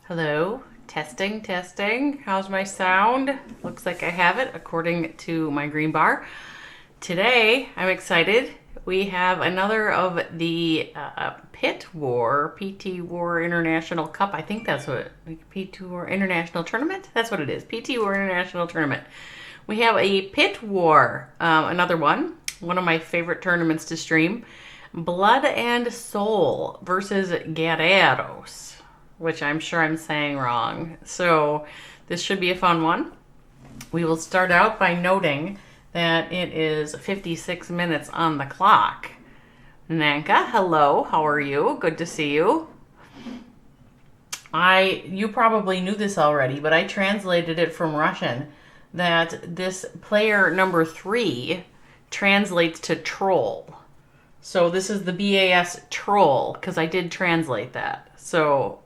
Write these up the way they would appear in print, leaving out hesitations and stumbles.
Hello, testing, testing. How's my sound? Looks like I have it according to my green bar. Today, I'm excited. We have another of the PT War International Cup. I think that's what PT War International Tournament. That's what it is. PT War International Tournament. We have a Pit War, another one of my favorite tournaments to stream. Blood and Soul versus Guerreiros, which I'm sure I'm saying wrong. So this should be a fun one. We will start out by noting that it is 56 minutes on the clock. Nanka, hello, how are you? Good to see you. You probably knew this already, but I translated it from Russian that this player number 3 translates to troll. So this is the BAS troll, because I did translate that. So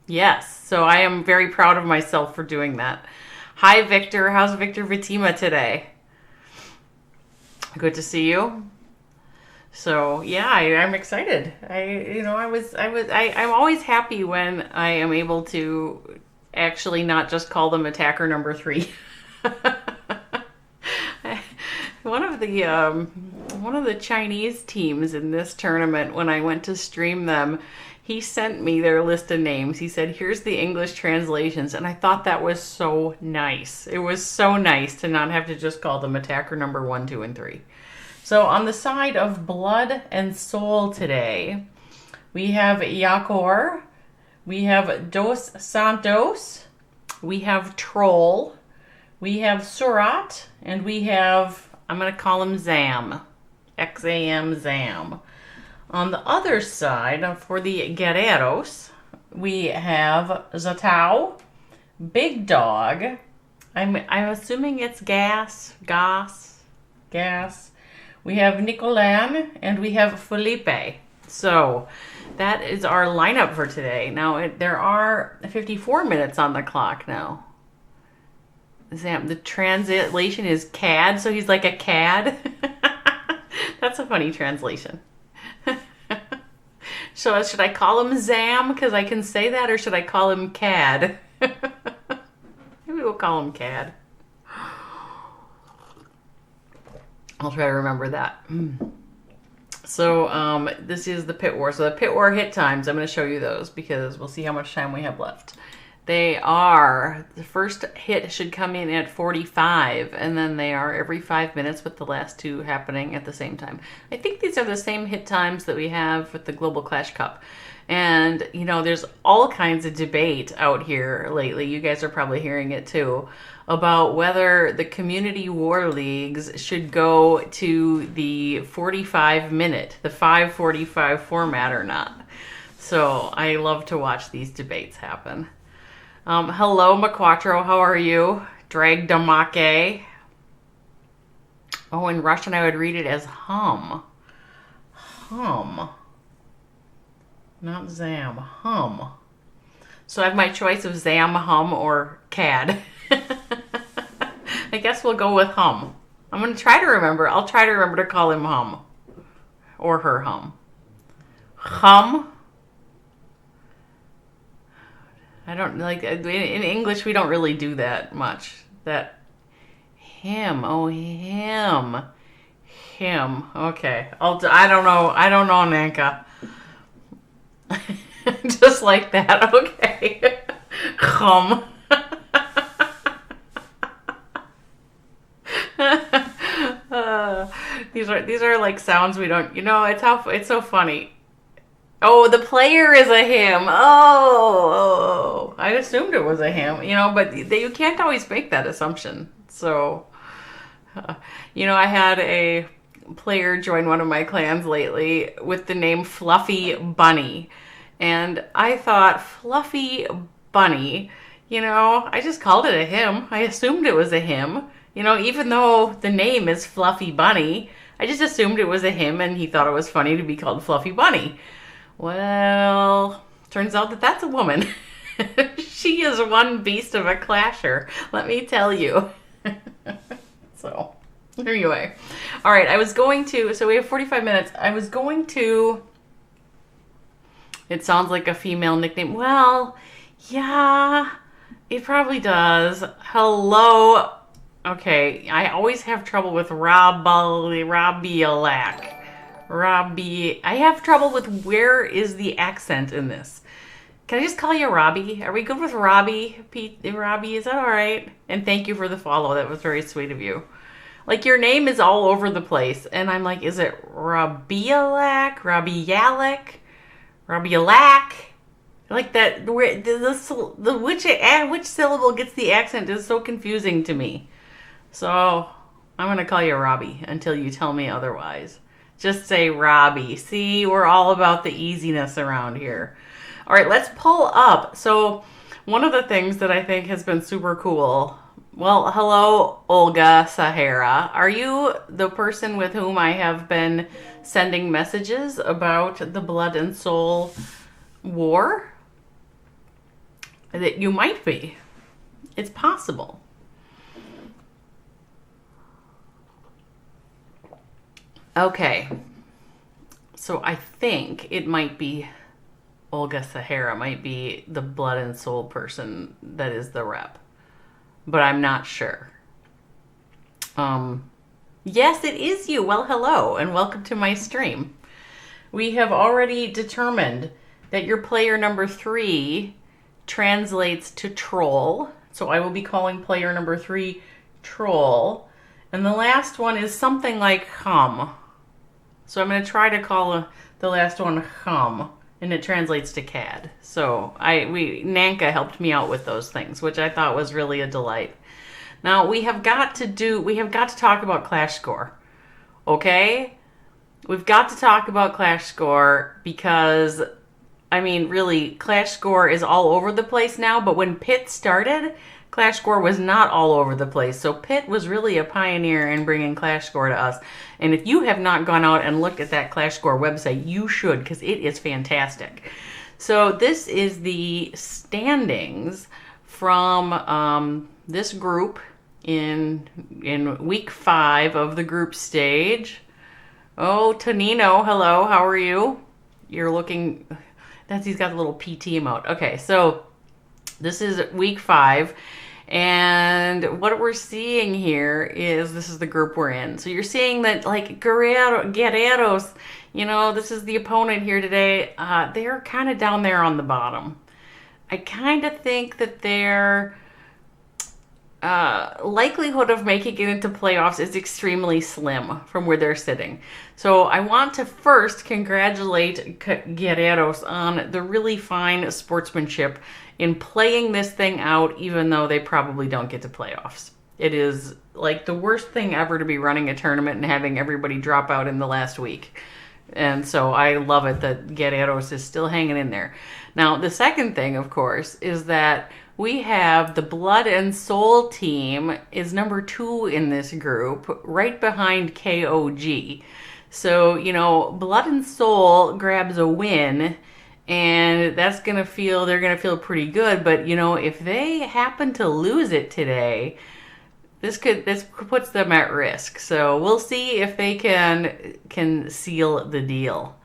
yes, so I am very proud of myself for doing that. Hi Victor, how's Victor Vitima today? Good to see you. So yeah, I'm excited. I'm always happy when I am able to actually not just call them attacker number 3. One of the Chinese teams in this tournament, when I went to stream them, he sent me their list of names. He said, here's the English translations. And I thought that was so nice. It was so nice to not have to just call them attacker number 1, 2, and 3. So on the side of Blood and Soul today, we have Yakor, we have Dos Santos, we have Troll, we have Surat, and we have, I'm going to call him Zam. X-A-M, Zam. On the other side, for the Guerreiros, we have Zatao, Big Dog. I'm assuming it's Gas. We have Nicolan, and we have Felipe. So that is our lineup for today. Now, there are 54 minutes on the clock now. Zam, the translation is CAD, so he's like a CAD. That's a funny translation. So should I call him Zam because I can say that, or should I call him CAD? Maybe we'll call him CAD. I'll try to remember that. So this is the Pit War. So the Pit War hit times, I'm going to show you those because we'll see how much time we have left. They are, the first hit should come in at 45, and then they are every 5 minutes with the last two happening at the same time. I think these are the same hit times that we have with the Global Clash Cup. And, there's all kinds of debate out here lately, you guys are probably hearing it too, about whether the community war leagues should go to the 45-minute, the 5:45 format or not. So I love to watch these debates happen. Hello, Maquatro. How are you? Drag Damake. Oh, in Russian, I would read it as hum. Hum. Not Zam. Hum. So I have my choice of Zam, hum, or CAD. I guess we'll go with hum. I'm going to try to remember. I'll try to remember to call him hum. Or her hum. Hum. I don't like, in English we don't really do that much. That him, oh him, okay. I don't know Nanka. Just like that, okay. Hum. These are like sounds we don't, it's so funny. Oh, the player is a him. Oh, I assumed it was a him, but you can't always make that assumption. So, I had a player join one of my clans lately with the name Fluffy Bunny. And I thought, Fluffy Bunny, I just called it a him. I assumed it was a him. Even though the name is Fluffy Bunny, I just assumed it was a him and he thought it was funny to be called Fluffy Bunny. Well, turns out that that's a woman. She is one beast of a clasher, let me tell you. So, anyway. All right, so we have 45 minutes. It sounds like a female nickname. Well, Yeah, it probably does. Hello. Okay, I always have trouble with Robbie-a-lack. Robbie. I have trouble with where is the accent in this. Can I just call you Robbie? Are we good with Robbie? Pete, Robbie, is that all right? And thank you for the follow. That was very sweet of you. Like your name is all over the place, and I'm like, is it Robbie-a-lack? Robbie-yalek? Robbie-a-lack? Like that, where the which syllable gets the accent is so confusing to me. So I'm gonna call you Robbie until you tell me otherwise. Just say Robbie. See, we're all about the easiness around here. All right, let's pull up. So one of the things that I think has been super cool. Well, hello, Olga Sahara. Are you the person with whom I have been sending messages about the Blood and Soul war? That you might be. It's possible. Okay. So I think it might be Olga Sahara, might be the Blood and Soul person that is the rep. But I'm not sure. Yes, it is you. Well, hello, and welcome to my stream. We have already determined that your player number 3 translates to troll. So I will be calling player number 3 troll. And the last one is something like hum. So I'm going to try to call the last one hum. And it translates to CAD. So Nanka helped me out with those things, which I thought was really a delight. Now we have got to talk about Clash Score. Okay? We've got to talk about Clash Score because, I mean, really, Clash Score is all over the place now, but when Pitt started, Clash Score was not all over the place. So Pitt was really a pioneer in bringing Clash Score to us. And if you have not gone out and looked at that Clash Score website, you should, because it is fantastic. So this is the standings from this group in week 5 of the group stage. Oh, Tonino, hello, how are you? You're looking... He's got the little PT emote. Okay, so this is week 5. And what we're seeing here is this is the group we're in. So you're seeing that, like, Guerreiros, this is the opponent here today. They're kind of down there on the bottom. I kind of think that their likelihood of making it into playoffs is extremely slim from where they're sitting. So I want to first congratulate Guerreiros on the really fine sportsmanship in playing this thing out, even though they probably don't get to playoffs. It is like the worst thing ever to be running a tournament and having everybody drop out in the last week. And so I love it that Guerreiros is still hanging in there. Now, the second thing, of course, is that we have the Blood and Soul team is number 2 in this group, right behind KOG. So, Blood and Soul grabs a win, and they're going to feel pretty good. But, if they happen to lose it today, this puts them at risk. So we'll see if they can seal the deal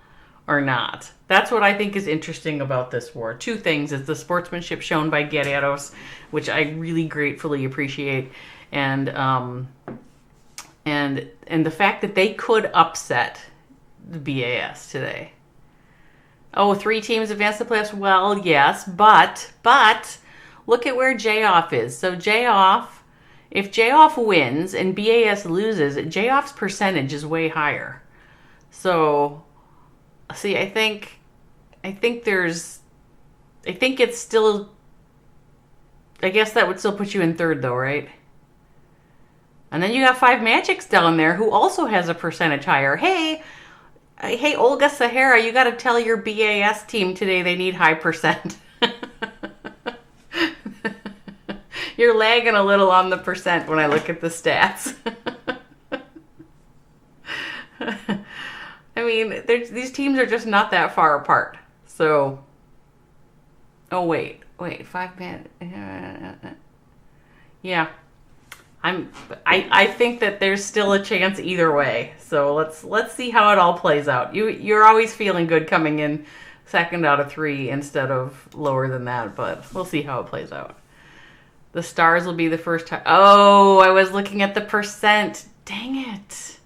or not. That's what I think is interesting about this war. 2 things is the sportsmanship shown by Guerreiros, which I really gratefully appreciate, and the fact that they could upset the BAS today. Oh, 3 teams advanced to the playoffs. Well, yes, but look at where J-Off is. So if J-Off wins and BAS loses, J-Off's percentage is way higher. So, see, I think it's still, I guess that would still put you in 3rd though, right? And then you got 5 Magics down there who also has a percentage higher. Hey, Olga Sahara, you got to tell your BAS team today they need high percent. You're lagging a little on the percent when I look at the stats. I mean, these teams are just not that far apart. So, oh wait, 5 man. Yeah, I think that there's still a chance either way. So let's see how it all plays out. You're always feeling good coming in second out of 3 instead of lower than that, but we'll see how it plays out. The stars will be the first time. Oh, I was looking at the percent. Dang it.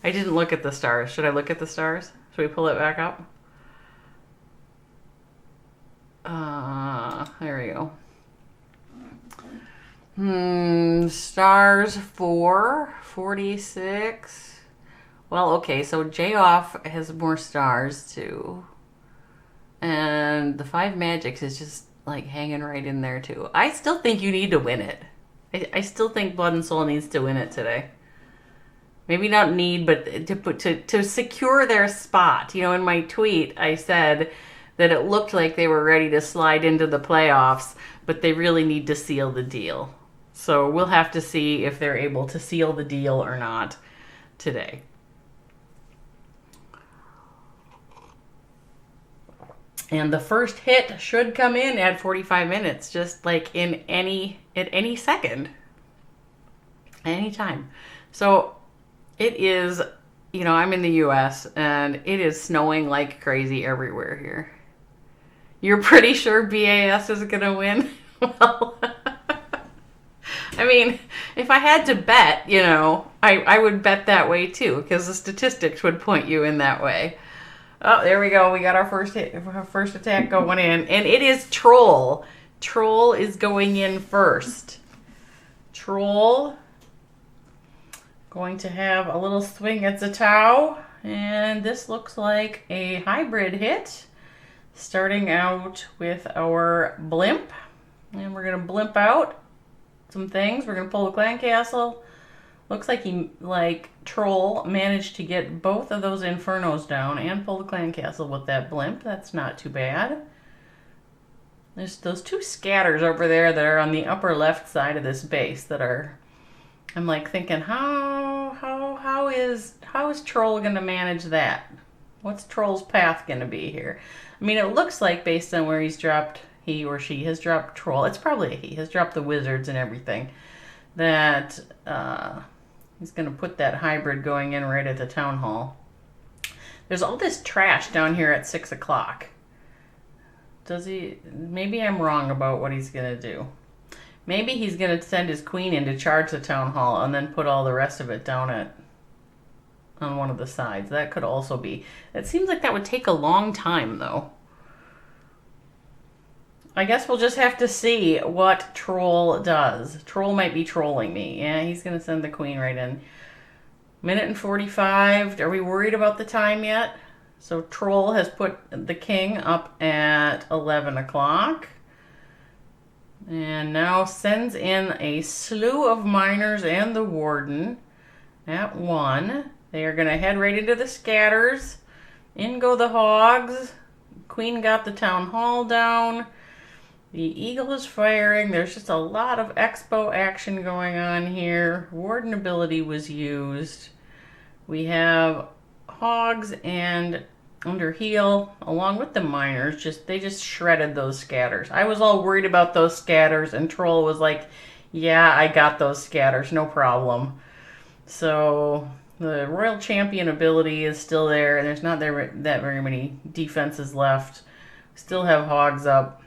I didn't look at the stars. Should I look at the stars? Should we pull it back up? There we go. Stars 4, 46. Well, okay, so J off has more stars too. And the 5 magics is just like hanging right in there too. I still think you need to win it. I still think Blood and Soul needs to win it today. Maybe not need, but to secure their spot. You know, in my tweet, I said that it looked like they were ready to slide into the playoffs, but they really need to seal the deal. So we'll have to see if they're able to seal the deal or not today. And the first hit should come in at 45 minutes, just like at any second, anytime. So it is, you know, I'm in the U.S. and it is snowing like crazy everywhere here. You're pretty sure BAS is going to win? Well, I mean, if I had to bet, you know, I would bet that way too, because the statistics would point you in that way. Oh, there we go. We got our first attack going in. And it is Troll. Troll is going in first. Troll going to have a little swing at Zatao. And this looks like a hybrid hit. Starting out with our blimp. And we're going to blimp out some things. We're going to pull the clan castle. Looks like Troll managed to get both of those infernos down and pull the clan castle with that blimp. That's not too bad. There's those 2 scatters over there that are on the upper left side of this base that are, I'm like thinking, how is Troll going to manage that? What's Troll's path going to be here? I mean, it looks like based on where he or she has dropped Troll, it's probably he has dropped the wizards and everything, that he's going to put that hybrid going in right at the town hall. There's all this trash down here at 6 o'clock. Does he? Maybe I'm wrong about what he's going to do. Maybe he's going to send his queen in to charge the town hall and then put all the rest of it down on one of the sides. That could also be. It seems like that would take a long time, though. I guess we'll just have to see what Troll does. Troll might be trolling me. Yeah, he's going to send the queen right in. Minute and 45. Are we worried about the time yet? So Troll has put the king up at 11 o'clock. And now sends in a slew of miners and the warden at 1. They are going to head right into the scatters. In go the hogs. Queen got the town hall down. The eagle is firing. There's just a lot of expo action going on here. Warden ability was used. We have hogs and under heel along with the miners. They just shredded those scatters. I was all worried about those scatters and Troll was like, yeah, I got those scatters, no problem. So the Royal Champion ability is still there and there's not that very many defenses left. Still have hogs up.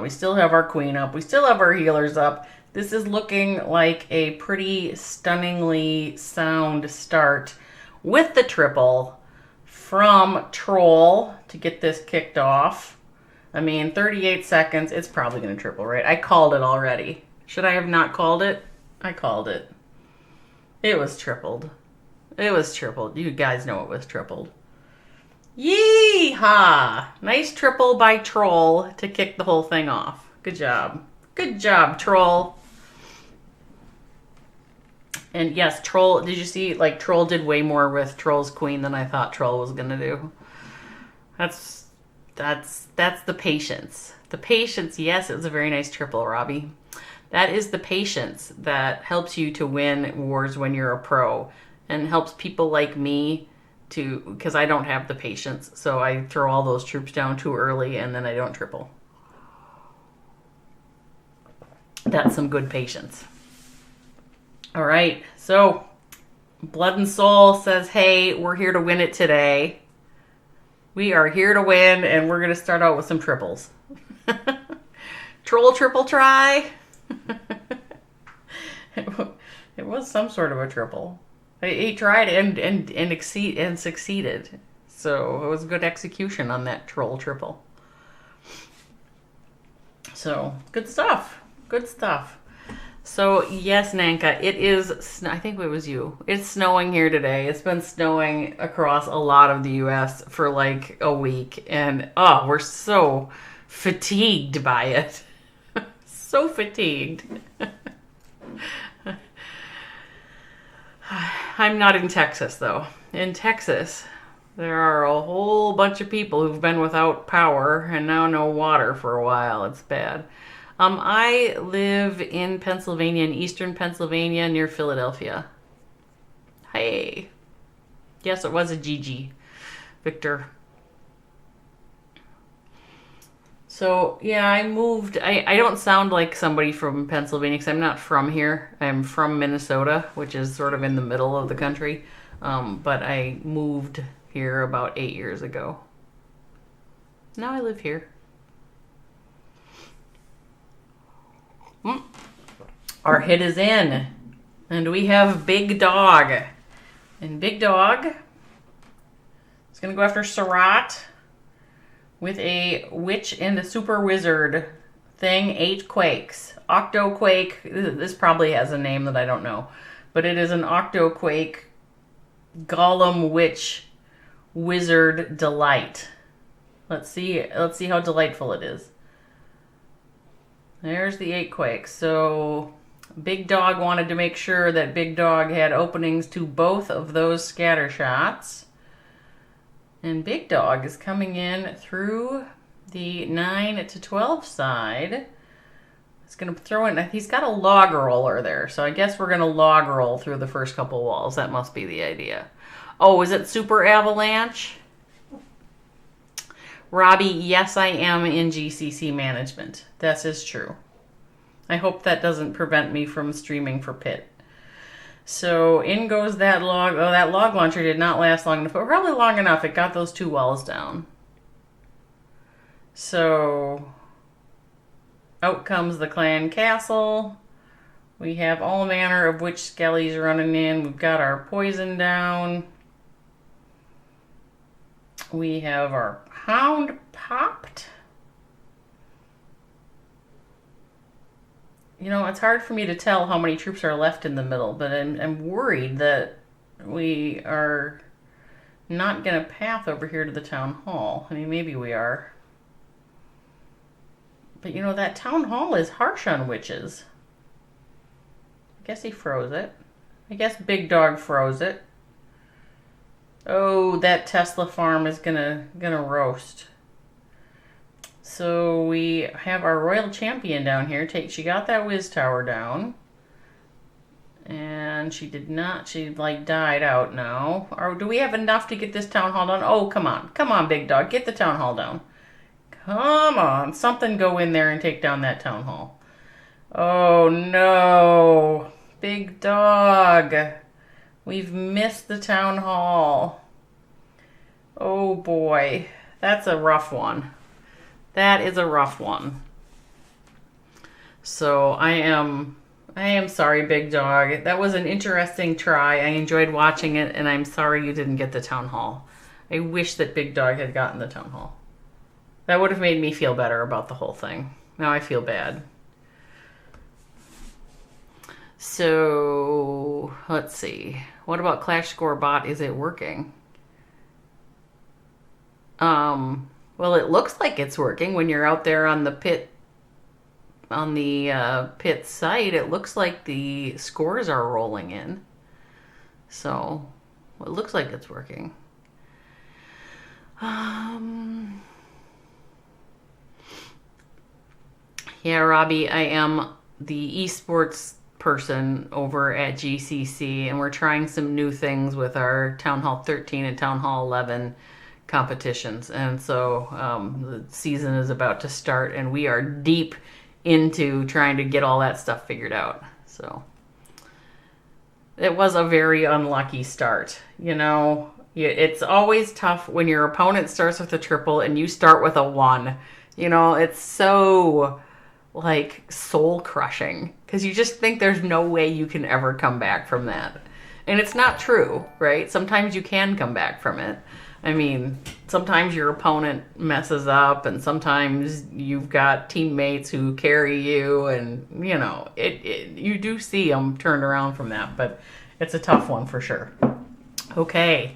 We still have our queen up. We still have our healers up. This is looking like a pretty stunningly sound start with the triple from Troll to get this kicked off. I mean, 38 seconds. It's probably going to triple, right? I called it already. Should I have not called it? I called it. It was tripled. It was tripled. You guys know it was tripled. Yee-haw! Nice triple by Troll to kick the whole thing off. Good job. Good job, Troll. And yes, Troll, did you see, like, Troll did way more with Troll's queen than I thought Troll was going to do. That's the patience. The patience, yes, it was a very nice triple, Robbie. That is the patience that helps you to win wars when you're a pro and helps people like me because I don't have the patience, so I throw all those troops down too early and then I don't triple. That's some good patience. All right, so Blood and Soul says, hey, we're here to win it today. We are here to win, and we're going to start out with some triples. Troll triple try. It was some sort of a triple. He tried and succeeded. So it was good execution on that troll triple. So good stuff. Good stuff. So yes, Nanka, it is. I think it was you. It's snowing here today. It's been snowing across a lot of the U.S. for like a week, and we're so fatigued by it. So fatigued. I'm not in Texas though. In Texas, there are a whole bunch of people who've been without power and now no water for a while. It's bad. I live in Pennsylvania, in eastern Pennsylvania, near Philadelphia. Hey. Yes, it was a Gigi. Victor. So, yeah, I moved. I don't sound like somebody from Pennsylvania because I'm not from here. I'm from Minnesota, which is sort of in the middle of the country. But I moved here about 8 years ago. Now I live here. Our hit is in. And we have Big Dog. And Big Dog is going to go after Surratt with a Witch and a Super Wizard thing, 8 Quakes. Octoquake. This probably has a name that I don't know. But it is an Octoquake Golem Witch Wizard Delight. Let's see how delightful it is. There's the 8 Quakes. So Big Dog wanted to make sure that Big Dog had openings to both of those scatter shots. And Big Dog is coming in through the 9 to 12 side. He's going to throw in, he's got a log roller there. So I guess we're going to log roll through the first couple walls. That must be the idea. Oh, is it Super Avalanche? Robbie, yes, I am in GCC management. This is true. I hope that doesn't prevent me from streaming for Pitt. So in goes that log. Oh, that log launcher did not last long enough, but probably long enough. It got those 2 walls down. So out comes the clan castle. We have all manner of witch skellies running in. We've got our poison down. We have our hound popped. You know, it's hard for me to tell how many troops are left in the middle, but I'm worried that we are not going to path over here to the town hall. I mean, maybe we are. But, you know, that town hall is harsh on witches. I guess he froze it. I guess Big Dog froze it. Oh, that Tesla farm is gonna roast. So we have our royal champion down here. She got that whiz tower down. And she did not, she like died out now. Or do we have enough to get this town hall down? Oh, come on. Come on, Big Dog. Get the town hall down. Come on. Something go in there and take down that town hall. Oh, no. Big Dog. We've missed the town hall. Oh, boy. That's a rough one. That is a rough one. So I am sorry, Big Dog. That was an interesting try. I enjoyed watching it, and I'm sorry you didn't get the town hall. I wish that Big Dog had gotten the town hall. That would have made me feel better about the whole thing. Now I feel bad. So let's see. What about Clash Score Bot? Is it working? Well, it looks like it's working when you're out there on the pit site. It looks like the scores are rolling in. So it looks like it's working. Yeah, Robbie, I am the esports person over at GCC, and we're trying some new things with our Town Hall 13 and Town Hall 11 competitions. And so the season is about to start, and we are deep into trying to get all that stuff figured out. So it was a very unlucky start. You know, It's always tough when your opponent starts with a triple and you start with a one. It's so like soul crushing because you just think there's no way you can ever come back from that. And it's not true, right? Sometimes you can come back from it. I mean, sometimes your opponent messes up and sometimes you've got teammates who carry you and, you do see them turned around from that, but it's a tough one for sure. Okay.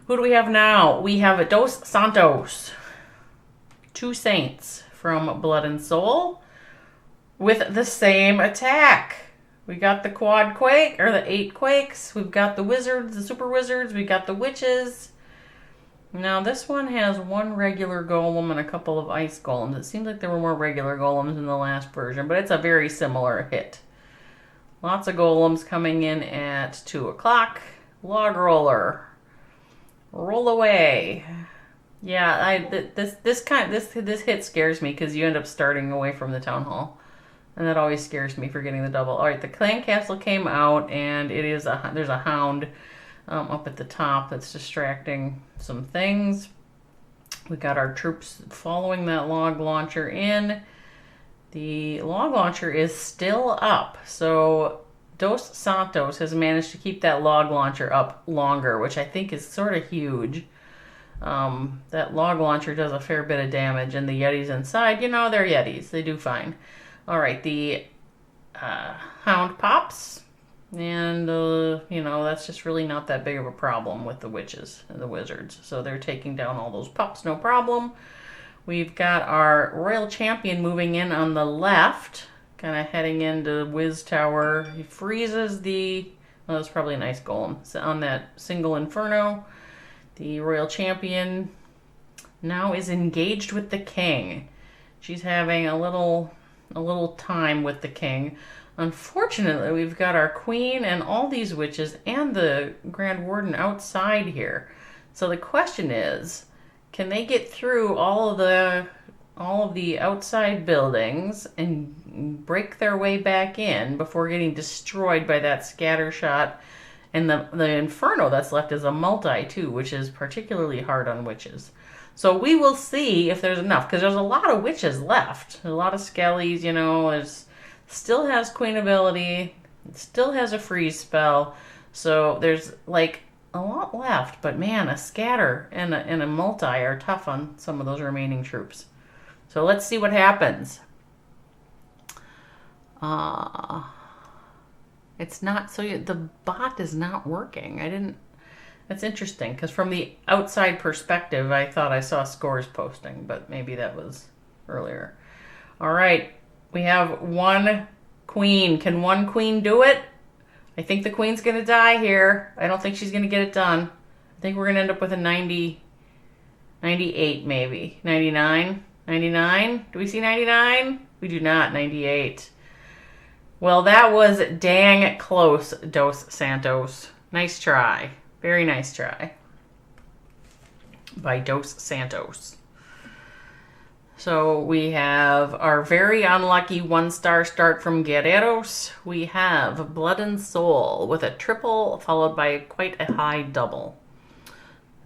Who do we have now? We have Dos Santos. 2 saints from Blood and Soul with the same attack. We got the quad quake, or the 8 quakes. We've got the wizards, the super wizards. We got the witches. Now this one has 1 regular golem and a couple of ice golems. It seems like there were more regular golems in the last version, but it's a very similar hit. Lots of golems coming in at 2 o'clock. Log roller. Roll away. Yeah, this hit scares me because you end up starting away from the town hall. And that always scares me for getting the double. All right, the clan castle came out, and there's a hound up at the top that's distracting some things. We got our troops following that log launcher in. The log launcher is still up, so Dos Santos has managed to keep that log launcher up longer, which I think is sort of huge. That log launcher does a fair bit of damage, and the Yetis inside, they're Yetis. They do fine. All right, the hound pops, and, that's just really not that big of a problem with the witches and the wizards. So they're taking down all those pups, no problem. We've got our royal champion moving in on the left, kind of heading into Wiz Tower. He freezes that's probably a nice golem, on that single inferno. The royal champion now is engaged with the king. She's having a little time with the king. Unfortunately, we've got our queen and all these witches and the Grand Warden outside here. So the question is, can they get through all of the outside buildings and break their way back in before getting destroyed by that scatter shot? And the inferno that's left is a multi too, which is particularly hard on witches. So we will see if there's enough, because there's a lot of witches left. A lot of skellies, it still has queen ability, it still has a freeze spell. So there's like a lot left, but man, a scatter and a multi are tough on some of those remaining troops. So let's see what happens. It's not, so the bot is not working. That's interesting, because from the outside perspective, I thought I saw scores posting, but maybe that was earlier. All right, we have 1 queen. Can 1 queen do it? I think the queen's going to die here. I don't think she's going to get it done. I think we're going to end up with a 90, 98 maybe. 99? 99? Do we see 99? We do not. 98. Well, that was dang close, Dos Santos. Nice try. Very nice try by Dos Santos. So we have our very unlucky 1-star start from Guerreiros. We have Blood and Soul with a triple followed by quite a high double.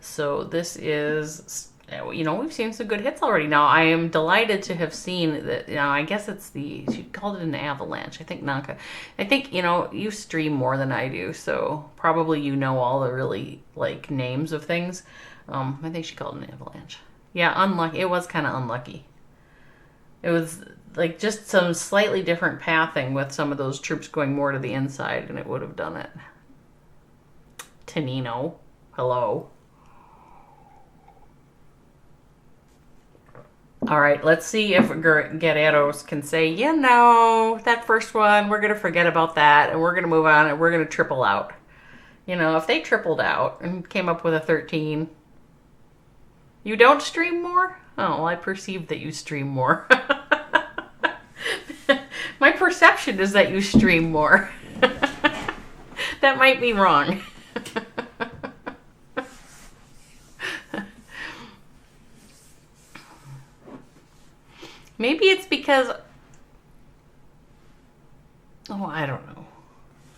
So this is, we've seen some good hits already. Now, I am delighted to have seen that, I guess she called it an avalanche. I think Nanka. I think, you stream more than I do, so probably all the really, names of things. I think she called it an avalanche. Yeah, unlucky. It was kind of unlucky. It was, just some slightly different pathing with some of those troops going more to the inside, and it would have done it. Tanino. Hello. All right, let's see if Guerreiros can say, that first one, we're going to forget about that, and we're going to move on, and we're going to triple out. If they tripled out and came up with a 13, you don't stream more? Oh, well, I perceive that you stream more. My perception is that you stream more. That might be wrong. Maybe it's because... Oh, I don't know.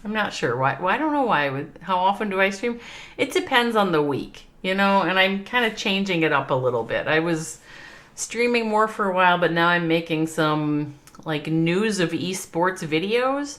I'm not sure why. Well, I don't know why. How often do I stream? It depends on the week, and I'm kind of changing it up a little bit. I was streaming more for a while, but now I'm making some like news of esports videos.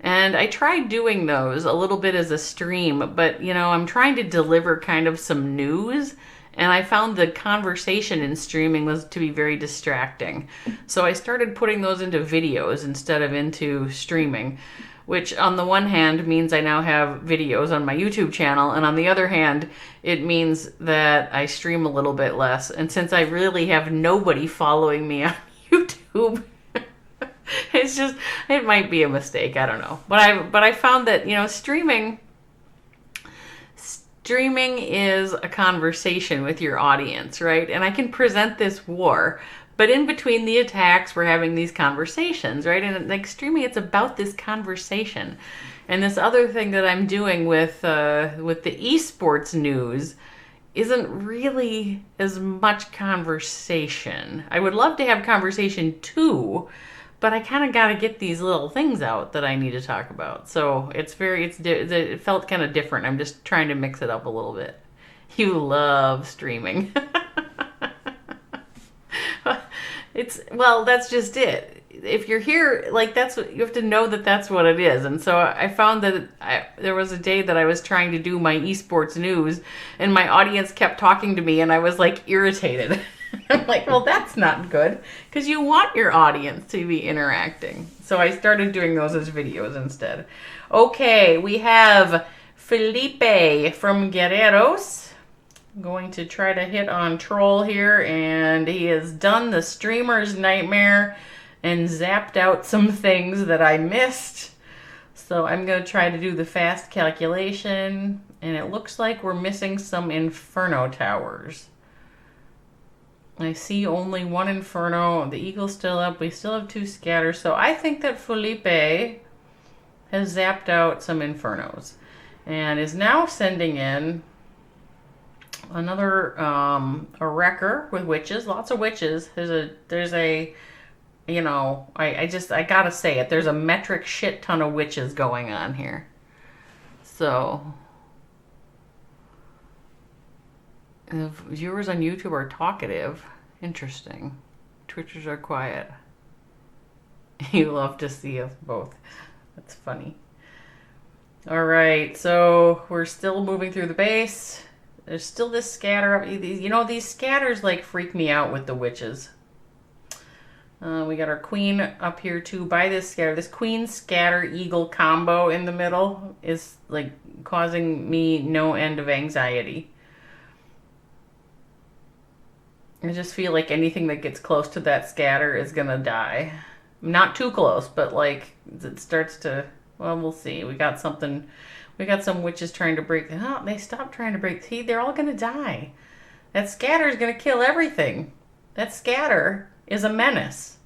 And I tried doing those a little bit as a stream, but I'm trying to deliver kind of some news, and I found the conversation in streaming was to be very distracting. So I started putting those into videos instead of into streaming, which on the one hand means I now have videos on my YouTube channel, and on the other hand, it means that I stream a little bit less. And since I really have nobody following me on YouTube, it might be a mistake. I don't know. But I found that, streaming is a conversation with your audience, right? And I can present this war, but in between the attacks, we're having these conversations, right? And like streaming, it's about this conversation. And this other thing that I'm doing with the esports news isn't really as much conversation. I would love to have conversation too, but I kind of got to get these little things out that I need to talk about. So it felt kind of different. I'm just trying to mix it up a little bit. You love streaming. That's just it. If you're here, like you have to know that that's what it is. And so I found that there was a day that I was trying to do my esports news, and my audience kept talking to me, and I was like irritated. I'm like, well, that's not good, because you want your audience to be interacting. So I started doing those as videos instead. Okay, we have Felipe from Guerreiros. I'm going to try to hit on troll here, and he has done the streamer's nightmare and zapped out some things that I missed. So I'm going to try to do the fast calculation, and it looks like we're missing some Inferno towers. I see only one Inferno. The Eagle's still up. We still have 2 scatters. So I think that Felipe has zapped out some Infernos and is now sending in another a wrecker with witches. Lots of witches. There's a I gotta say it. There's a metric shit ton of witches going on here. So the viewers on YouTube are talkative. Interesting. Twitchers are quiet. You love to see us both. That's funny. All right, so we're still moving through the base. There's still this scatter. These scatters like freak me out with the witches. We got our queen up here too by this scatter. This queen scatter eagle combo in the middle is like causing me no end of anxiety. I just feel like anything that gets close to that scatter is gonna die. Not too close, but like it starts to, well, we'll see. We got some witches trying to break. Oh, they stopped trying to break. See, they're all gonna die. That scatter is gonna kill everything. That scatter is a menace.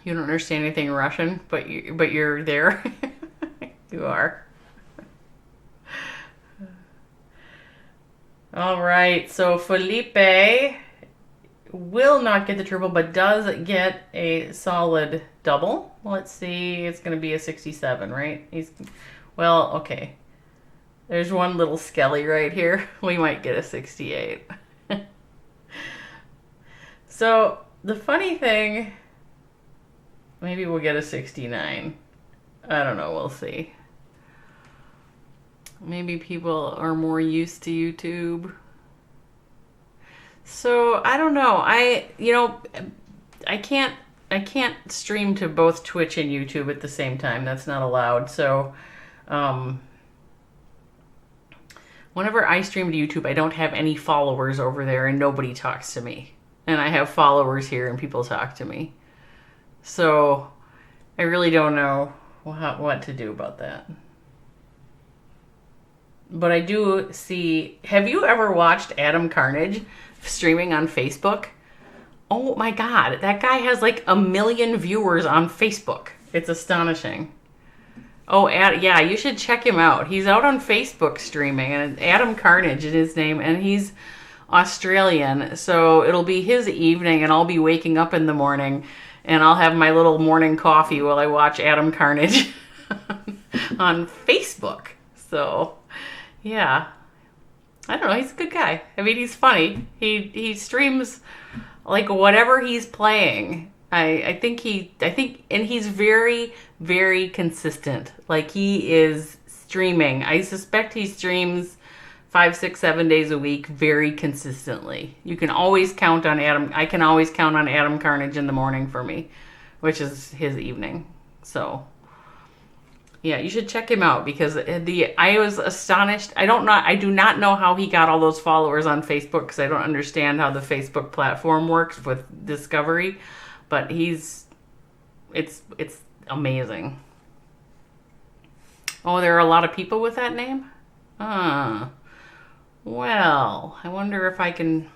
You don't understand anything Russian, but you're there. You are. All right, so Felipe will not get the triple, but does get a solid double. Let's see, it's going to be a 67, right? Okay. There's one little skelly right here. We might get a 68. So the funny thing, maybe we'll get a 69. I don't know, we'll see. Maybe people are more used to YouTube. So I don't know. I can't stream to both Twitch and YouTube at the same time. That's not allowed. So whenever I stream to YouTube, I don't have any followers over there and nobody talks to me. And I have followers here and people talk to me. So I really don't know what to do about that. But I do see, have you ever watched Adam Carnage streaming on Facebook? Oh my God, that guy has like 1 million viewers on Facebook. It's astonishing. Oh, yeah, you should check him out. He's out on Facebook streaming, and Adam Carnage is his name, and he's Australian, so it'll be his evening, and I'll be waking up in the morning, and I'll have my little morning coffee while I watch Adam Carnage on Facebook. So, yeah. I don't know. He's a good guy. I mean, he's funny. He streams like whatever he's playing. I think, and he's very, very consistent. Like, he is streaming. I suspect he streams 5, 6, 7 days a week very consistently. You can always count on Adam. I can always count on Adam Carnage in the morning for me, which is his evening. So, yeah, you should check him out because I was astonished. I do not know how he got all those followers on Facebook because I don't understand how the Facebook platform works with Discovery, but it's amazing. Oh, there are a lot of people with that name? Well, I wonder if I can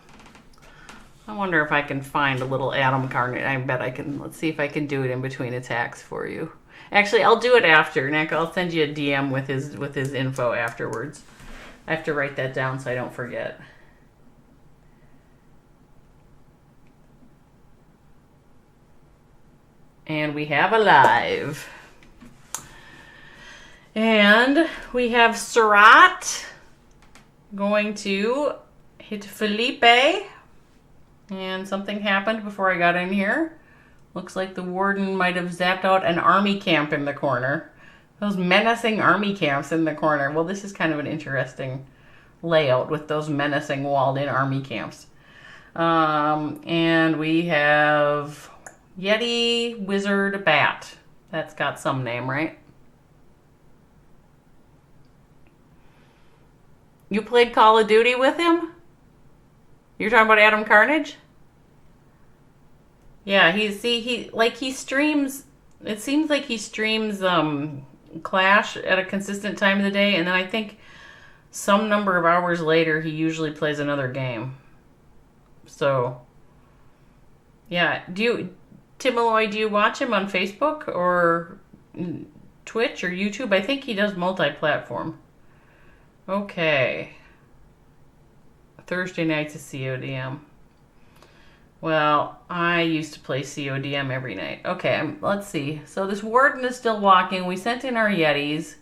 find a little Adam Carnage. I bet I can. Let's see if I can do it in between attacks for you. Actually, I'll do it after, Nick. I'll send you a DM with his info afterwards. I have to write that down so I don't forget. And we have a live. And we have Surratt going to hit Felipe. And something happened before I got in here. Looks like the warden might have zapped out an army camp in the corner. Those menacing army camps in the corner. Well, this is kind of an interesting layout with those menacing walled-in army camps. And we have Yeti Wizard Bat. That's got some name, right? You played Call of Duty with him? You're talking about Adam Carnage? Yeah, he streams. It seems like he streams Clash at a consistent time of the day, and then I think some number of hours later he usually plays another game. So, yeah. Tim Malloy, do you watch him on Facebook or Twitch or YouTube? I think he does multi-platform. Okay. Thursday nights is CODM. Well, I used to play CODM every night. Okay, let's see. So this warden is still walking. We sent in our Yetis.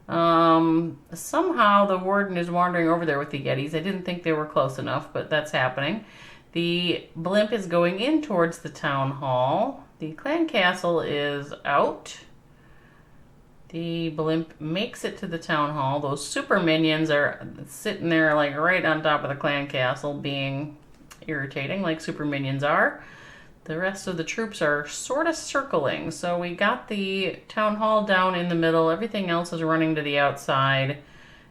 Somehow the warden is wandering over there with the Yetis. I didn't think they were close enough, but that's happening. The blimp is going in towards the town hall. The clan castle is out. The blimp makes it to the town hall. Those super minions are sitting there like right on top of the clan castle being irritating like super minions are. The rest of the troops are sort of circling. So we got the town hall down in the middle. Everything else is running to the outside.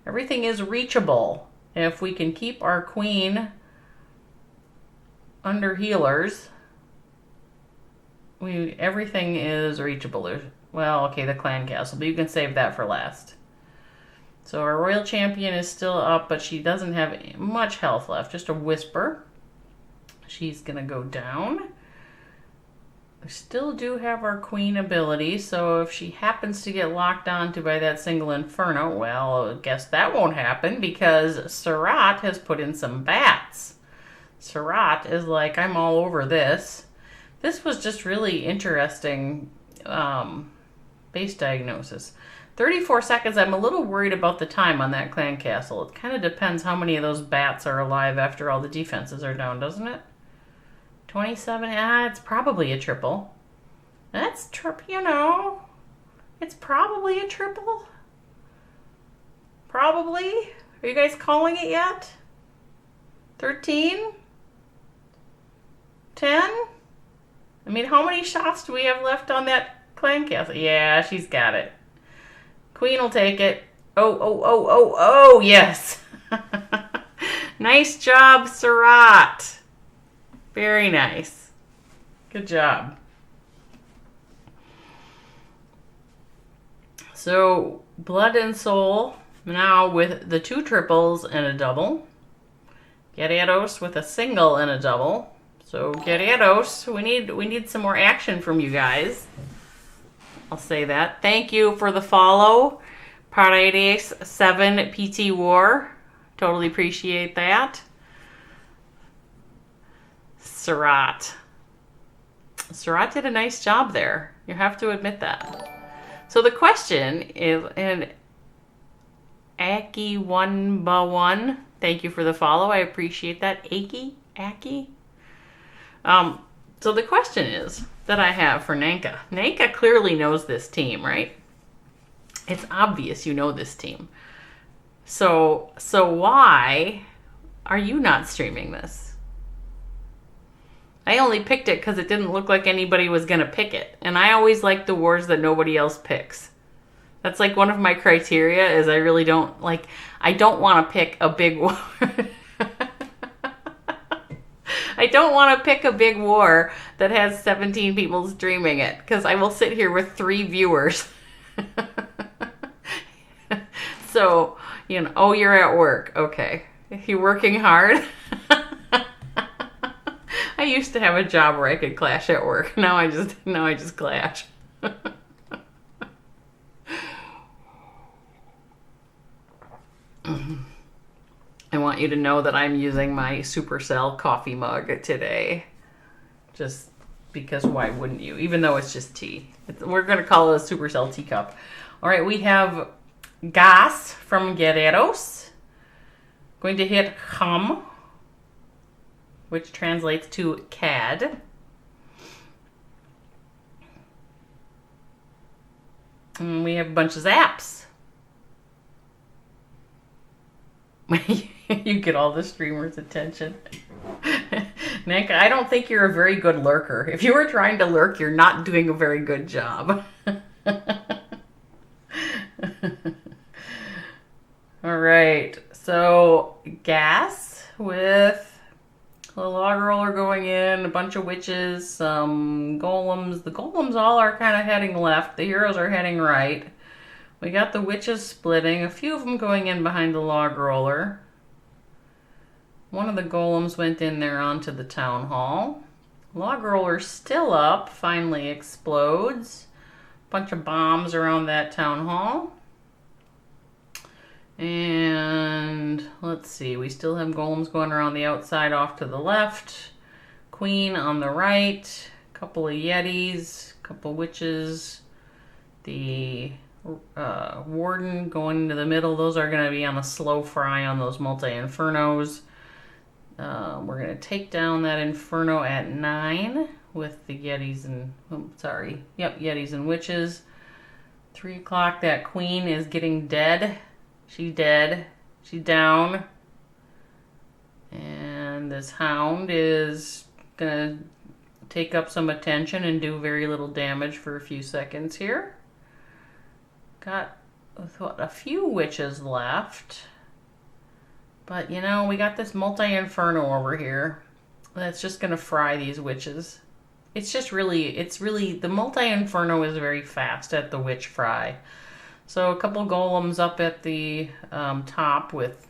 Everything is reachable. If we can keep our queen under healers, everything is reachable. Well, okay, the clan castle, but you can save that for last. So our royal champion is still up, but she doesn't have much health left, just a whisper. She's going to go down. We still do have our queen ability, so if she happens to get locked onto by that single inferno, well, I guess that won't happen because Surratt has put in some bats. Surratt is like, I'm all over this. This was just really interesting base diagnosis. 34 seconds. I'm a little worried about the time on that clan castle. It kind of depends how many of those bats are alive after all the defenses are down, doesn't it? 27. It's probably a triple. That's it's probably a triple. Probably. Are you guys calling it yet? 13? 10? I mean, how many shots do we have left on that clan castle? Yeah, she's got it. Queen will take it. Oh, yes. Nice job, Surratt. Very nice. Good job. So, Blood and Soul now with the 2 triples and a double. Guerreiros with a single and a double. So, Guerreiros, we need some more action from you guys. I'll say that. Thank you for the follow. Paredes 7 PT War. Totally appreciate that. Surratt. Surratt did a nice job there. You have to admit that. So the question is, and Aki1ba1, thank you for the follow. I appreciate that. Aki? So the question is that I have for Nanka. Nanka clearly knows this team, right? It's obvious you know this team. So why are you not streaming this? I only picked it because it didn't look like anybody was going to pick it. And I always like the wars that nobody else picks. That's like one of my criteria is I really don't like, I don't want to pick a big war. I don't want to pick a big war that has 17 people streaming it because I will sit here with 3 viewers. So, oh, you're at work. Okay. You working hard? I used to have a job where I could clash at work. Now I just clash. I want you to know that I'm using my Supercell coffee mug today. Just because why wouldn't you? Even though it's just tea. We're going to call it a Supercell teacup. All right, we have Gas from Guerreiros. Going to hit Hum, which translates to CAD. And we have a bunch of zaps. You get all the streamers' attention. Nick, I don't think you're a very good lurker. If you were trying to lurk, you're not doing a very good job. All right, so gas with a log roller going in, a bunch of witches, some golems. The golems all are kind of heading left. The heroes are heading right. We got the witches splitting, a few of them going in behind the log roller. One of the golems went in there onto the town hall. Log roller still up, finally explodes. Bunch of bombs around that town hall. And let's see, we still have golems going around the outside off to the left. Queen on the right, a couple of yetis, a couple witches. The warden going into the middle. Those are going to be on a slow fry on those multi-infernos. We're going to take down that inferno at 9 with the yetis and, yetis and witches. 3 o'clock, that queen is getting dead. She's dead. She's down. And this hound is going to take up some attention and do very little damage for a few seconds here. Got a few witches left. But, we got this multi-inferno over here that's just going to fry these witches. It's really, the multi-inferno is very fast at the witch fry. So a couple golems up at the top with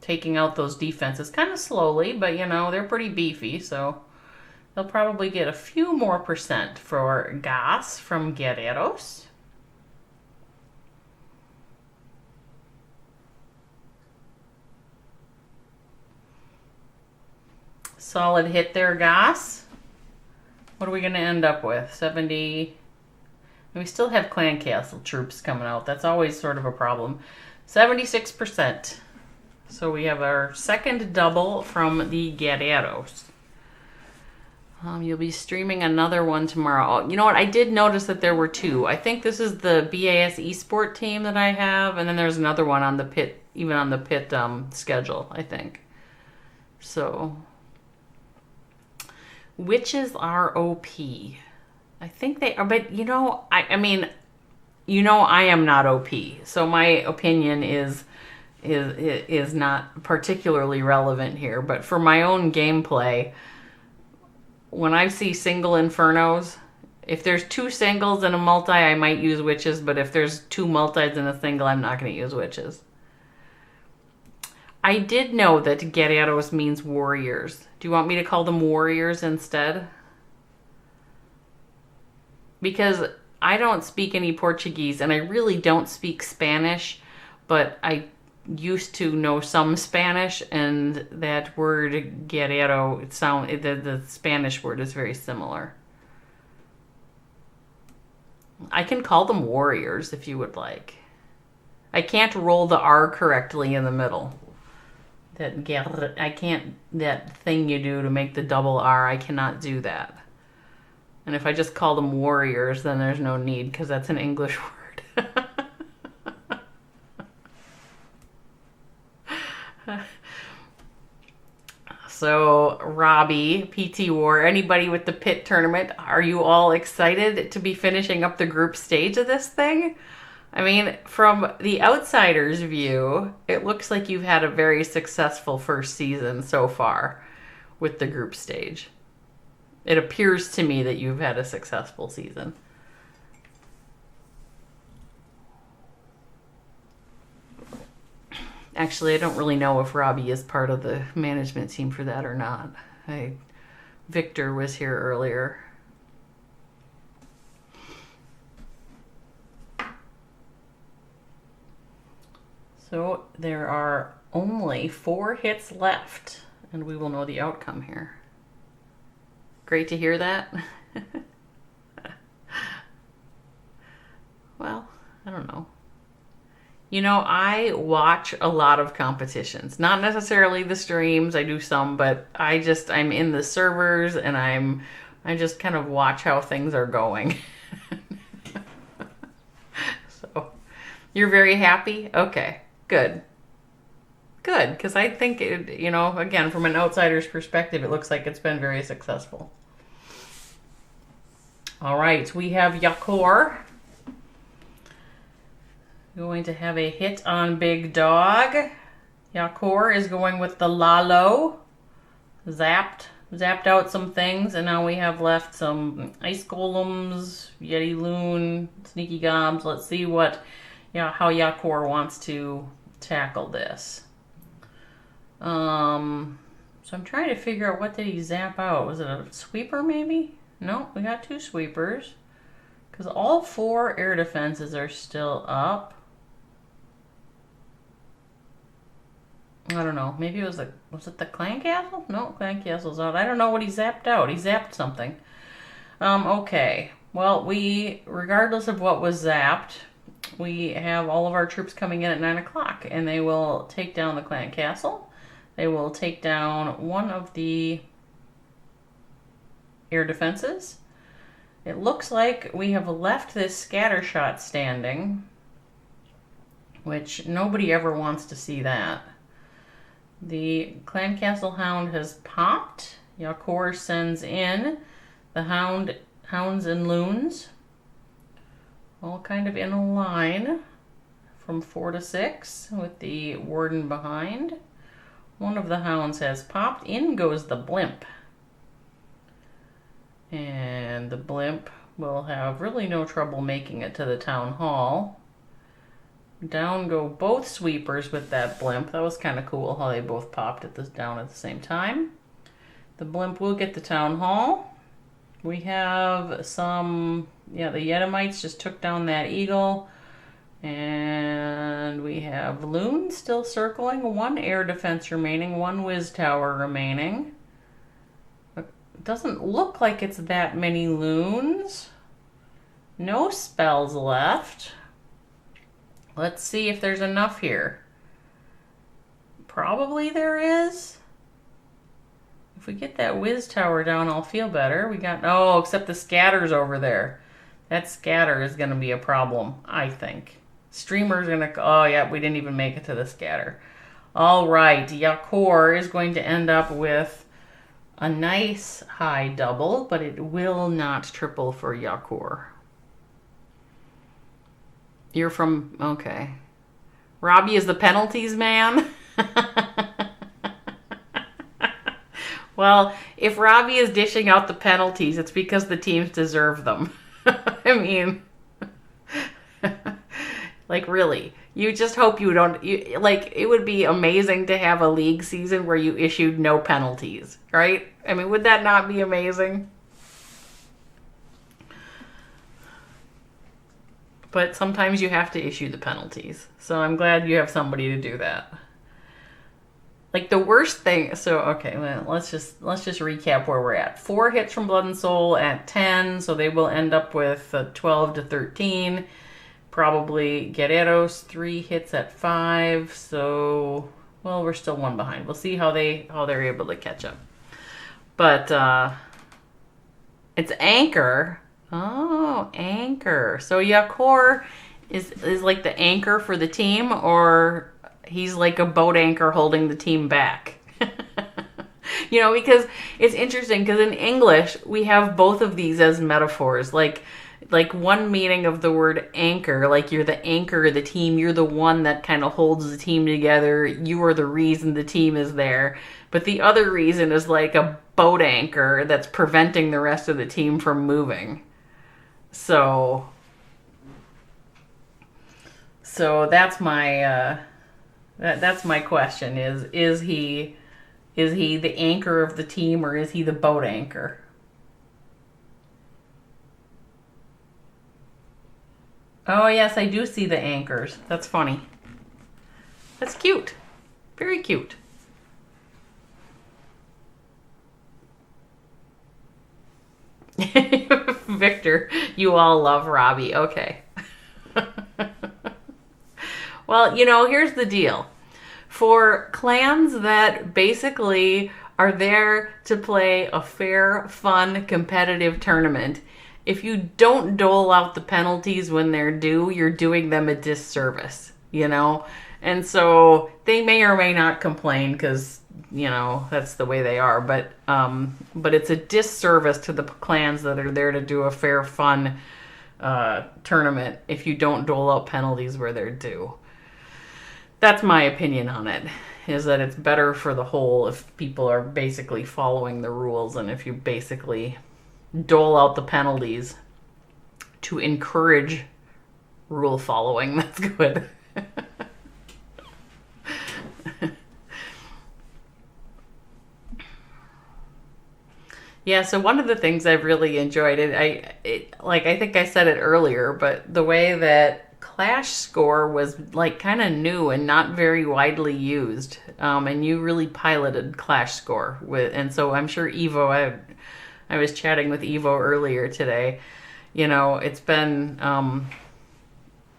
taking out those defenses kind of slowly, but, they're pretty beefy, so they'll probably get a few more percent for Gas from Guerreiros. Solid hit there, Gas. What are we going to end up with? 70. And we still have Clan Castle troops coming out. That's always sort of a problem. 76%. So we have our second double from the Guerreiros. You'll be streaming another one tomorrow. Oh, you know what? I did notice that there were 2. I think this is the BAS eSport team that I have. And then there's another one on the pit, even on the pit schedule, I think. So witches are OP. I think they are, but I mean, I am not OP. So my opinion is not particularly relevant here, but for my own gameplay, when I see single infernos, if there's 2 singles and a multi, I might use witches, but if there's 2 multis and a single, I'm not going to use witches. I did know that Guerreiros means warriors. Do you want me to call them warriors instead? Because I don't speak any Portuguese and I really don't speak Spanish, but I used to know some Spanish, and that word guerrero, the Spanish word is very similar. I can call them warriors if you would like. I can't roll the R correctly in the middle. I can't, that thing you do to make the double R, I cannot do that. And if I just call them warriors, then there's no need, because that's an English word. So, Robbie, PT War, anybody with the pit tournament, are you all excited to be finishing up the group stage of this thing? I mean, from the outsider's view, it looks like you've had a very successful first season so far with the group stage. It appears to me that you've had a successful season. Actually, I don't really know if Robbie is part of the management team for that or not. Victor was here earlier. So there are only 4 hits left, and we will know the outcome here. Great to hear that. Well, I don't know. You know, I watch a lot of competitions. Not necessarily the streams, I do some, but I'm in the servers, and I just kind of watch how things are going. So, you're very happy? Okay, good. Good, because I think, again, from an outsider's perspective, it looks like it's been very successful. All right, we have Yakor going to have a hit on Big Dog. Yakor is going with the Lalo. Zapped out some things, and now we have left some Ice Golems, Yeti Loon, Sneaky Gobs. Let's see how Yakor wants to tackle this. So I'm trying to figure out, what did he zap out? Was it a sweeper maybe? No, we got 2 sweepers. Because all 4 air defenses are still up. I don't know. Maybe was it the clan castle? No, clan castle's out. I don't know what he zapped out. He zapped something. Okay. Well, regardless of what was zapped, we have all of our troops coming in at 9 o'clock, and they will take down the clan castle. They will take down one of the air defenses. It looks like we have left this scattershot standing, which nobody ever wants to see that. The clan castle hound has popped. Yakor sends in the hounds and loons, all kind of in a line from 4 to 6 with the warden behind. One of the hounds has popped. In goes the blimp. And the blimp will have really no trouble making it to the town hall. Down go both sweepers with that blimp. That was kind of cool how they both popped down at the same time. The blimp will get the town hall. We have the Yetimites just took down that eagle. And we have loons still circling. 1 air defense remaining. 1 whiz tower remaining. It doesn't look like it's that many loons. No spells left. Let's see if there's enough here. Probably there is. If we get that whiz tower down, I'll feel better. Except the scatter's over there. That scatter is going to be a problem, I think. Streamer's going to... we didn't even make it to the scatter. All right, Yakor is going to end up with a nice high double, but it will not triple for Yakor. You're from... Okay. Robbie is the penalties man? Well, if Robbie is dishing out the penalties, it's because the teams deserve them. I mean... Like, really. You just hope you don't... it would be amazing to have a league season where you issued no penalties, right? I mean, would that not be amazing? but sometimes you have to issue the penalties. So I'm glad you have somebody to do that. Like the worst thing. So okay, well, let's just recap where we're at. 4 hits from Blood and Soul at 10, so they will end up with 12 to 13. Probably Guerreiros 3 hits at 5. So well, we're still 1 behind. We'll see how they're able to catch up. But it's Anchor. Oh, Anchor. So Yakor is like the anchor for the team, or he's like a boat anchor holding the team back. Because it's interesting, because in English we have both of these as metaphors. Like one meaning of the word anchor, like you're the anchor of the team, you're the one that kind of holds the team together, you are the reason the team is there. But the other reason is like a boat anchor that's preventing the rest of the team from moving. So that's my that's my question: is he the anchor of the team, or is he the boat anchor? Oh yes, I do see the anchors. That's funny. That's cute. Very cute. Victor, you all love Robbie. Okay. Well, here's the deal. For clans that basically are there to play a fair, fun, competitive tournament, if you don't dole out the penalties when they're due, you're doing them a disservice, And so they may or may not complain because, that's the way they are. But it's a disservice to the clans that are there to do a fair, fun tournament if you don't dole out penalties where they're due. That's my opinion on it, is that it's better for the whole if people are basically following the rules, and if you basically dole out the penalties to encourage rule following. That's good. Yeah, so one of the things I've really enjoyed, I think I said it earlier, but the way that Clash Score was like kind of new and not very widely used, and you really piloted Clash Score and so I'm sure Evo. I was chatting with Evo earlier today. It's been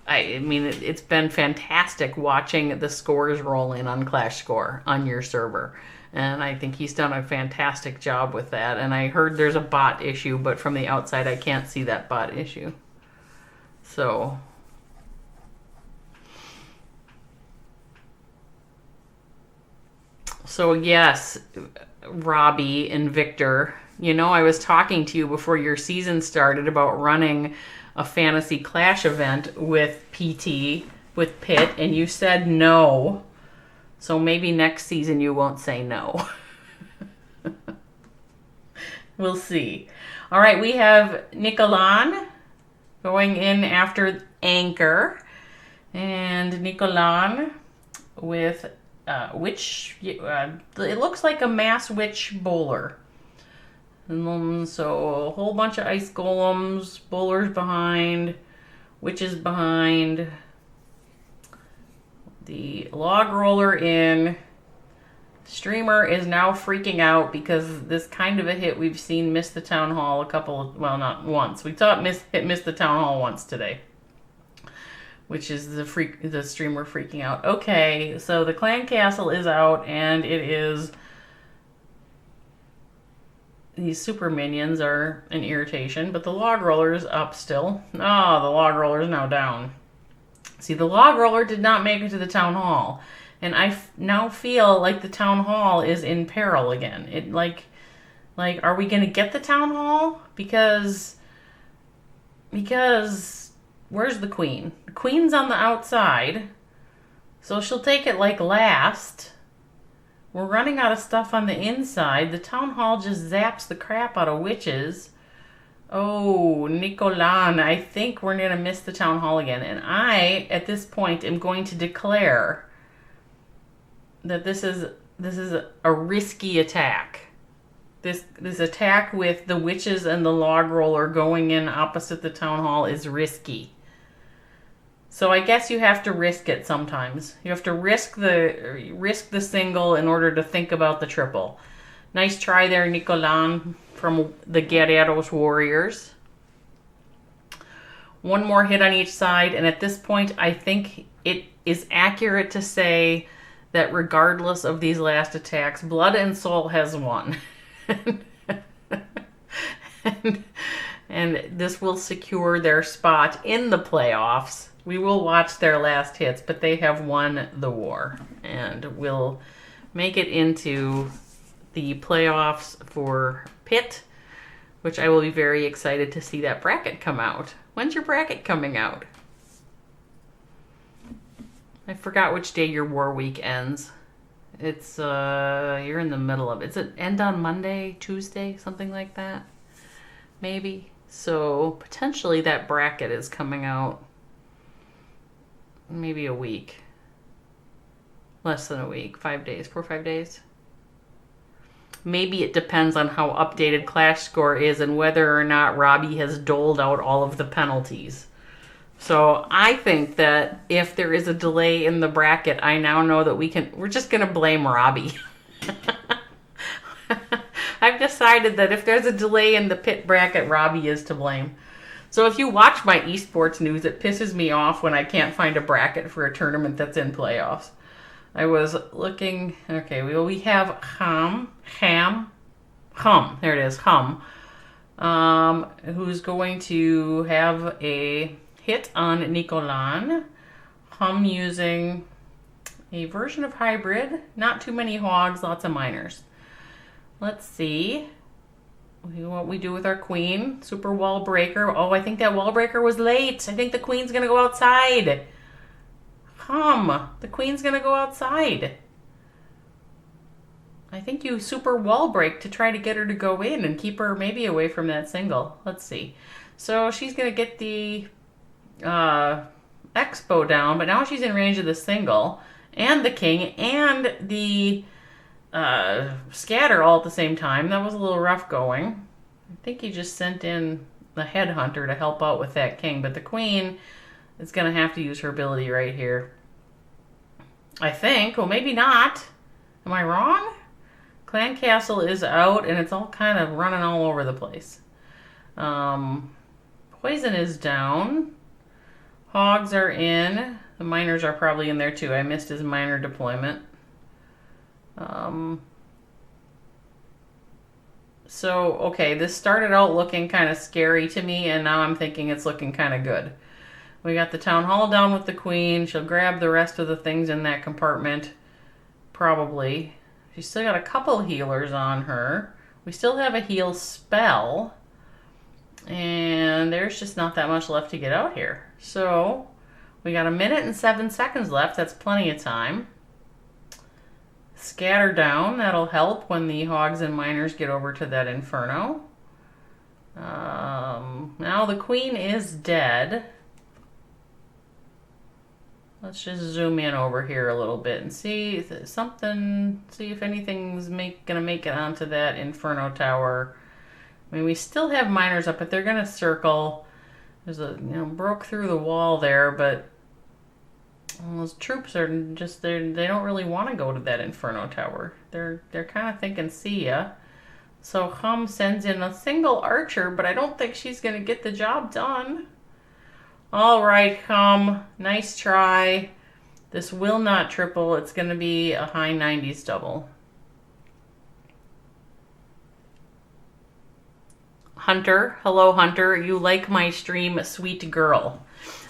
it's been fantastic watching the scores roll in on Clash Score on your server. And I think he's done a fantastic job with that. And I heard there's a bot issue, but from the outside I can't see that bot issue. So yes, Robbie and Victor, I was talking to you before your season started about running a Fantasy Clash event with PT, with Pitt, and you said no. So maybe next season you won't say no. We'll see. All right, we have Nicolan going in after Anchor. And Nicolan with witch. It looks like a mass witch bowler. And so a whole bunch of ice golems, bowlers behind, witches behind. The log roller in. Streamer is now freaking out because this kind of a hit we've seen miss the town hall not once. We saw it miss the town hall once today, which is the streamer freaking out. Okay, so the clan castle is out, and it is these super minions are an irritation, but the log roller is up still. The log roller is now down. See, the log roller did not make it to the town hall. And I now feel like the town hall is in peril again. Are we going to get the town hall? Because where's the queen? The queen's on the outside. So she'll take it last. We're running out of stuff on the inside. The town hall just zaps the crap out of witches. Oh, Nicolan, I think we're going to miss the town hall again. And I, at this point, am going to declare that this is a risky attack. This attack with the witches and the log roller going in opposite the town hall is risky. So I guess you have to risk it sometimes. You have to risk the single in order to think about the triple. Nice try there, Nicolan from the Guerreiros Warriors. One more hit on each side, and at this point, I think it is accurate to say that regardless of these last attacks, Blood and Soul has won. and this will secure their spot in the playoffs. We will watch their last hits, but they have won the war and will make it into the playoffs for Pitt, which I will be very excited to see that bracket come out. When's your bracket coming out? I forgot which day your war week ends. It's, you're in the middle of it. Does it end on Monday, Tuesday, something like that? Maybe. So potentially that bracket is coming out maybe a week. Less than a week. 5 days. 4 or 5 days. Maybe it depends on how updated Clash Score is and whether or not Robbie has doled out all of the penalties. So I think that if there is a delay in the bracket, I now know that we're just going to blame Robbie. I've decided that if there's a delay in the Pitt bracket, Robbie is to blame. So if you watch my esports news, it pisses me off when I can't find a bracket for a tournament that's in playoffs. I was looking, okay, we have Hum, there it is, Hum, who's going to have a hit on Nicolan. Hum using a version of hybrid, not too many hogs, lots of miners. Let's see what we do with our queen. Super wall breaker. Oh, I think that wall breaker was late. I think the queen's going to go outside. The queen's going to go outside. I think you super wall break to try to get her to go in and keep her maybe away from that single. Let's see. So she's going to get the expo down, but now she's in range of the single and the king and the scatter all at the same time. That was a little rough going. I think he just sent in the headhunter to help out with that king, but the queen is going to have to use her ability right here. I think. Well, maybe not. Am I wrong? Clan Castle is out, and it's all kind of running all over the place. Poison is down. Hogs are in. The miners are probably in there too. I missed his miner deployment. So, okay, this started out looking kind of scary to me, and now I'm thinking it's looking kind of good. We got the town hall down with the queen. She'll grab the rest of the things in that compartment. Probably. She's still got a couple healers on her. We still have a heal spell. And there's just not that much left to get out here. So, we got 1 minute and 7 seconds left. That's plenty of time. Scatter down. That'll help when the hogs and miners get over to that inferno. Now the queen is dead. Let's just zoom in over here a little bit and see if anything's gonna make it onto that inferno tower. I mean, we still have miners up, but they're gonna circle. There's broke through the wall there, but those troops are just they don't really want to go to that inferno tower. They're kind of thinking, see ya. So Hum sends in a single archer, but I don't think she's gonna get the job done. All right, Hum, nice try. This will not triple. It's going to be a high 90s double. Hunter, hello Hunter. You like my stream, sweet girl.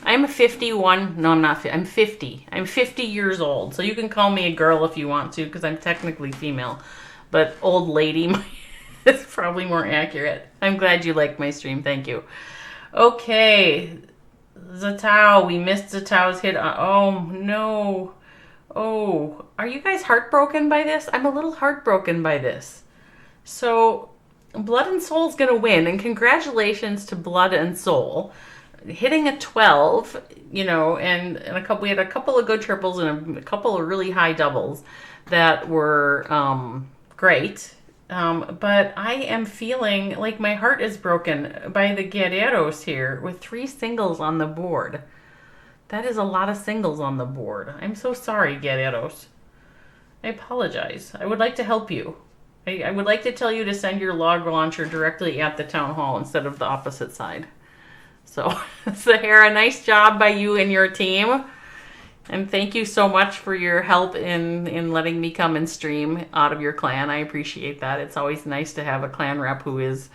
I'm 51. No, I'm not. I'm 50. I'm 50 years old. So you can call me a girl if you want to, because I'm technically female. But old lady is probably more accurate. I'm glad you like my stream. Thank you. Okay. Zatao, we missed Zatao's hit. Oh, no. Oh, are you guys heartbroken by this? I'm a little heartbroken by this. So, Blood and Soul's going to win, and congratulations to Blood and Soul. Hitting a 12, and we had a couple of good triples and a couple of really high doubles that were great. But I am feeling like my heart is broken by the Guerreiros here with 3 singles on the board. That is a lot of singles on the board. I'm so sorry, Guerreiros. I apologize. I would like to help you. I would like to tell you to send your log launcher directly at the town hall instead of the opposite side. So, Sahara, nice job by you and your team. And thank you so much for your help in letting me come and stream out of your clan. I appreciate that. It's always nice to have a clan rep who is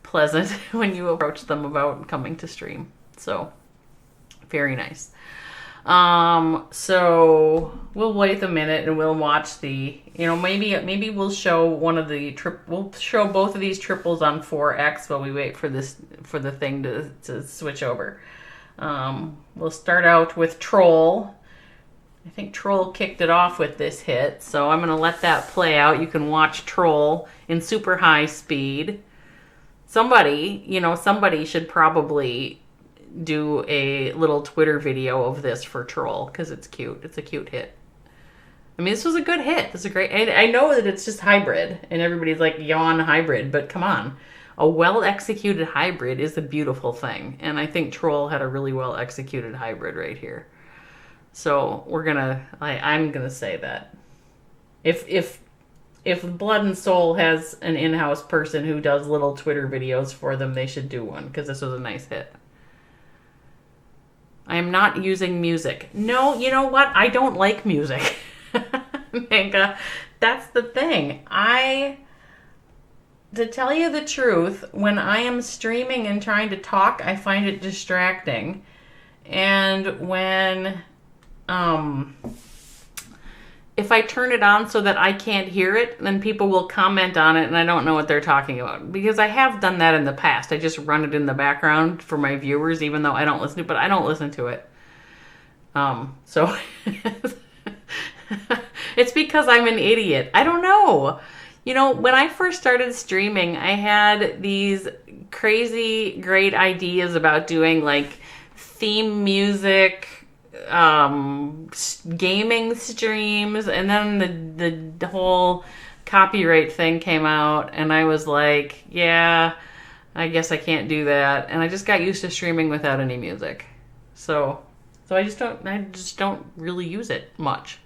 pleasant when you approach them about coming to stream. So, very nice. So we'll wait a minute and we'll watch the, maybe we'll show we'll show both of these triples on 4X while we wait for the thing to switch over. We'll start out with Troll. I think Troll kicked it off with this hit, so I'm going to let that play out. You can watch Troll in super high speed. Somebody should probably do a little Twitter video of this for Troll because it's cute. It's a cute hit. I mean, this was a good hit. This is a great. And I know that it's just hybrid, and everybody's like yawn hybrid, but come on, a well executed hybrid is a beautiful thing, and I think Troll had a really well executed hybrid right here. So I'm gonna say that if Blood and Soul has an in-house person who does little Twitter videos for them, they should do one because this was a nice hit. I am not using music. No, you know what? I don't like music. Manka, that's the thing. To tell you the truth, when I am streaming and trying to talk, I find it distracting. And when, if I turn it on so that I can't hear it, then people will comment on it and I don't know what they're talking about. Because I have done that in the past. I just run it in the background for my viewers, even though I don't listen to it, but I don't listen to it. So it's because I'm an idiot. I don't know. When I first started streaming, I had these crazy great ideas about doing like theme music, gaming streams, and then the whole copyright thing came out, and I was like, yeah, I guess I can't do that, and I just got used to streaming without any music. So I just don't really use it much.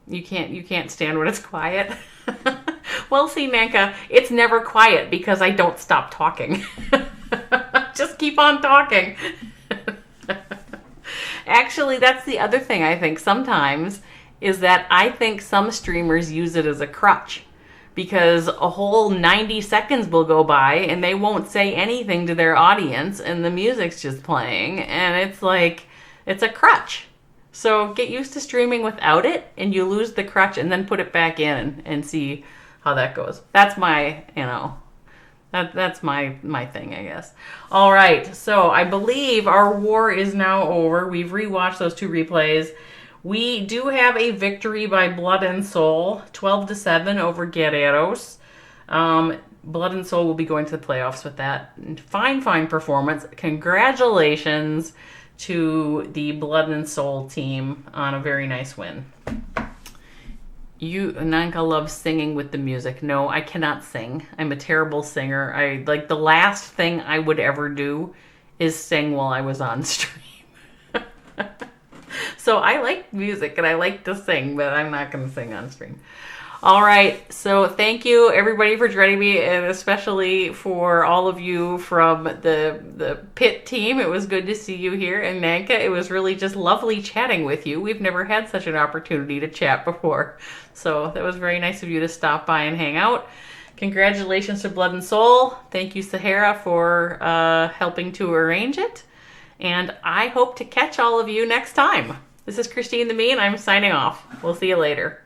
You can't stand when it's quiet. Well, see, Manka, it's never quiet because I don't stop talking. Just keep on talking. Actually, that's the other thing I think sometimes is that I think some streamers use it as a crutch because a whole 90 seconds will go by and they won't say anything to their audience and the music's just playing and it's like, it's a crutch. So get used to streaming without it and you lose the crutch and then put it back in and see how that goes. That's my, That's my thing, I guess. All right, so I believe our war is now over. We've rewatched those two replays. We do have a victory by Blood and Soul, 12-7 over Guerreiros. Blood and Soul will be going to the playoffs with that. Fine performance. Congratulations to the Blood and Soul team on a very nice win. Nanka loves singing with the music. No, I cannot sing. I'm a terrible singer. The last thing I would ever do is sing while I was on stream. So I like music and I like to sing, but I'm not going to sing on stream. All right. So thank you everybody for joining me, and especially for all of you from the pit team. It was good to see you here. And Nanka, it was really just lovely chatting with you. We've never had such an opportunity to chat before. So that was very nice of you to stop by and hang out. Congratulations to Blood and Soul. Thank you, Sahara, for helping to arrange it. And I hope to catch all of you next time. This is Christine the Me, and I'm signing off. We'll see you later.